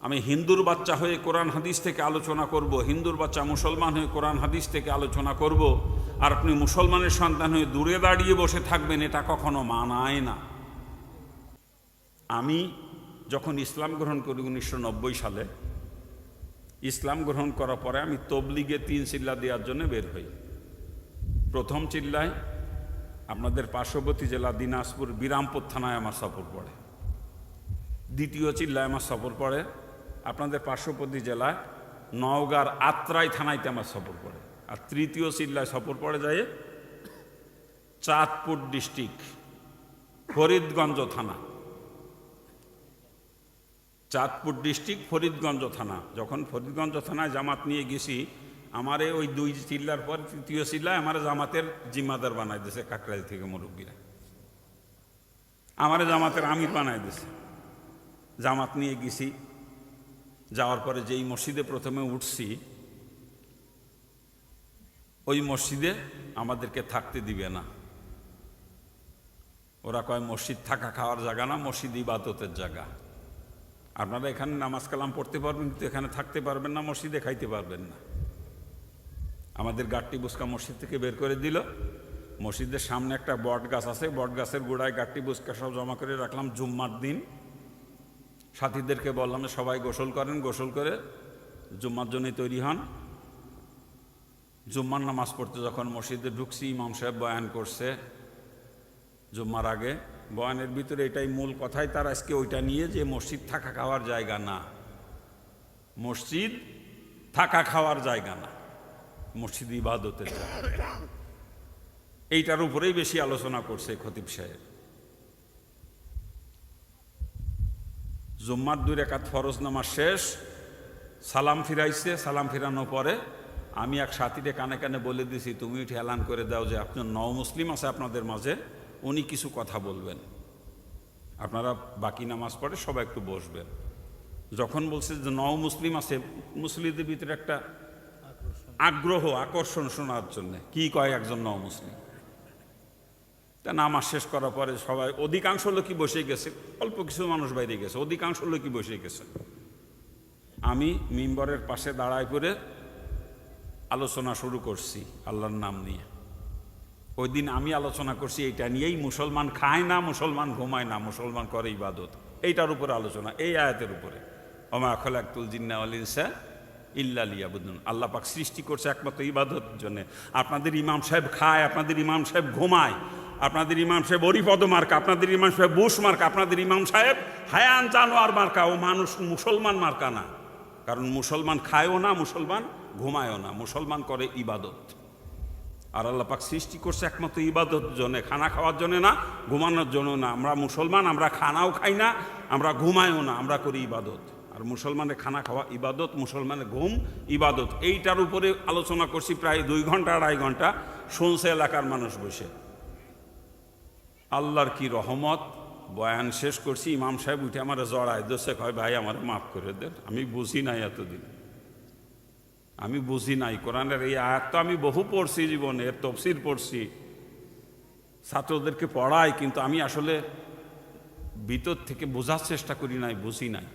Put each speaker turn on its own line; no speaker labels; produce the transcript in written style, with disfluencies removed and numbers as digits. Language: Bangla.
আমি হিন্দুর বাচ্চা হয়ে কোরআন হাদিস থেকে আলোচনা করব, হিন্দুর বাচ্চা মুসলমান হয়ে কোরআন হাদিস থেকে আলোচনা করব, আর আপনি মুসলমানের সন্তান হয়ে দূরে দাঁড়িয়ে বসে থাকবেন, এটা কখনো মানায় না। আমি যখন ইসলাম গ্রহণ করি 1990 সালে, ইসলাম গ্রহণ করার পরে আমি তবলিগে 3 চিল্লা দেওয়ার জন্য বের হই। প্রথম চিল্লায় আপনাদের পার্শ্ববর্তী জেলা দিনাজপুর বিরামপুর থানায় আমার সফর পড়ে। দ্বিতীয় চিল্লায় আমার সফর পড়ে আপনাদের পার্শ্ববর্তী জেলায় নওগাঁর আত্রাই থানাইতে আমার সফর পড়ে। আর তৃতীয় চিল্লায় সফর পড়ে যায় চাঁদপুর ডিস্ট্রিক্ট ফরিদগঞ্জ থানা। চাঁদপুর ডিস্ট্রিক্ট ফরিদগঞ্জ থানা। যখন ফরিদগঞ্জ থানায় জামাত নিয়ে গেছি, আমারে ওই 2 চিল্লার পর তৃতীয় চিল্লায় আমার জামাতের জিম্মাদার বানাই দিয়েছে কাকরাইল থেকে মুরব্বীরা, আমারে জামাতের আমির বানাই দিয়েছে। জামাত নিয়ে গেছি, যাওয়ার পরে যেই মসজিদে প্রথমে উঠছি, ওই মসজিদে আমাদেরকে থাকতে দিবে না। ওরা কয় মসজিদ থাকা খাওয়ার জায়গা না, মসজিদ ইবাদতের জায়গা। আপনারা এখানে নামাজ কালাম পড়তে পারবেন, কিন্তু এখানে থাকতে পারবেন না, মসজিদে খাইতে পারবেন না। আমাদের গাট্টি বুসকা মসজিদ থেকে বের করে দিল। মসজিদের সামনে একটা বট গাছ আছে, বট গাছের গোড়ায় গাট্টি বুসকা সব জমা করে রাখলাম। জুম্মার দিন সাথীদেরকে বললাম সবাই গোসল করেন, গোসল করে জুম্মার জন্যই তৈরি হন। জুম্মার নামাজ পড়তে যখন মসজিদে ঢুকছি, ইমাম সাহেব বয়ান করছে জুম্মার আগে। বয়ানের ভিতরে এটাই মূল কথাই তার আজকে, ওইটা নিয়ে যে মসজিদ থাকা খাওয়ার জায়গা না, মসজিদ থাকা খাওয়ার জায়গা না, মসজিদ ইবাদতের জায়গা। এইটার উপরেই বেশি আলোচনা করছে খতিব সাহেব। জুম্মার 2 রাকাত ফরজ নামাজ শেষ, সালাম ফিরাইছে। সালাম ফিরানোর পরে আমি এক সাথীকে কানে কানে বলে দিছি, তুমি উঠে এলান করে দাও যে আপনার নও মুসলিম আছে আপনাদের মাঝে, উনি কিছু কথা বলবেন, আপনারা বাকি নামাজ পড়ে সবাই একটু বসবেন। যখন বলছে যে নও মুসলিম আছে, মুসলিমদের ভিতরে একটা আগ্রহ আকর্ষণ শোনার জন্য, কি কয় একজন নও মুসলিম। তা নামাজ শেষ করার পরে সবাই, অধিকাংশ লোকই বসে গেছে, অল্প কিছু মানুষ বাইরে গেছে, অধিকাংশ লোকই বসে গেছে। আমি মিম্বরের পাশে দাঁড়ায় করে আলোচনা শুরু করছি আল্লাহর নাম নিয়ে। ওই দিন আমি আলোচনা করছি এইটা নিয়েই, মুসলমান খায় না, মুসলমান ঘুমায় না, মুসলমান করে ইবাদত। এইটার উপরে আলোচনা, এই আয়াতের উপরে, ওমা খলাকতুল জিন্না ওয়াল ইনসা ইল্লা লিয়াবুদুন। আল্লাহ পাক সৃষ্টি করছে একমাত্র ইবাদতের জন্য। আপনাদের ইমাম সাহেব খায়, আপনাদের ইমাম সাহেব ঘুমায়, আপনাদের ইমাম সাহেব অরিপদ মার্কা, আপনাদের ইমাম সাহেব বুশ মার্কা, আপনাদের ইমাম সাহেব হায়ান জানোয়ার মার্কা, ও মানুষ মুসলমান মার্কা না। কারণ মুসলমান খায়ও না, মুসলমান ঘুমায়ও না, মুসলমান করে ইবাদত। আর আল্লাহ পাক সৃষ্টি করছে একমাত্র ইবাদত জন্য, খানা খাওয়ার জন্য না, ঘুমানোর জন্য না। আমরা মুসলমান, আমরা খানাও খাই না, আমরা ঘুমাইও না, আমরা করি ইবাদত। আর মুসলমানের খানা খাওয়া ইবাদত, মুসলমানের ঘুম ইবাদত। এইটার উপরে আলোচনা করছি প্রায় 2 ঘন্টা 2.5 ঘন্টা, শুনছে এলাকার মানুষ বসে। আল্লাহর কি রহমত, বয়ান শেষ করছি, ইমাম সাহেব উঠে আমার জড়ায় দোষে কয়, ভাই আমার মাফ করে দেন, আমি বুঝি নাই এতদিন, আমি বুঝি নাই কোরআনের এই আয়াত তো আমি বহু পড়ছি জীবনে, এর তফসির পড়ছি, ছাত্রদেরকে পড়াই, কিন্তু আমি আসলে ভিতর থেকে বোঝার চেষ্টা করি নাই, বুঝি নাই।